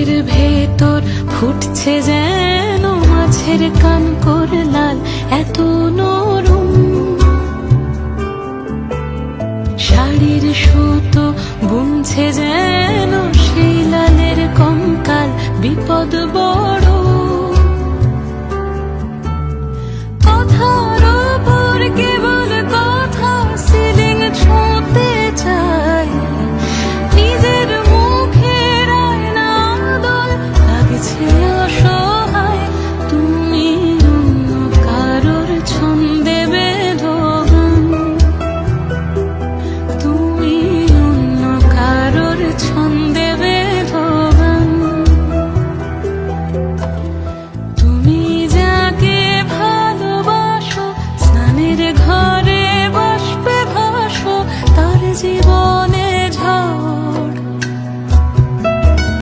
বুকের ভেতর ফুটছে যেন মাছের কান লাল, এত নরম। শাড়ির সুতো বুনছে যেন সেই লালে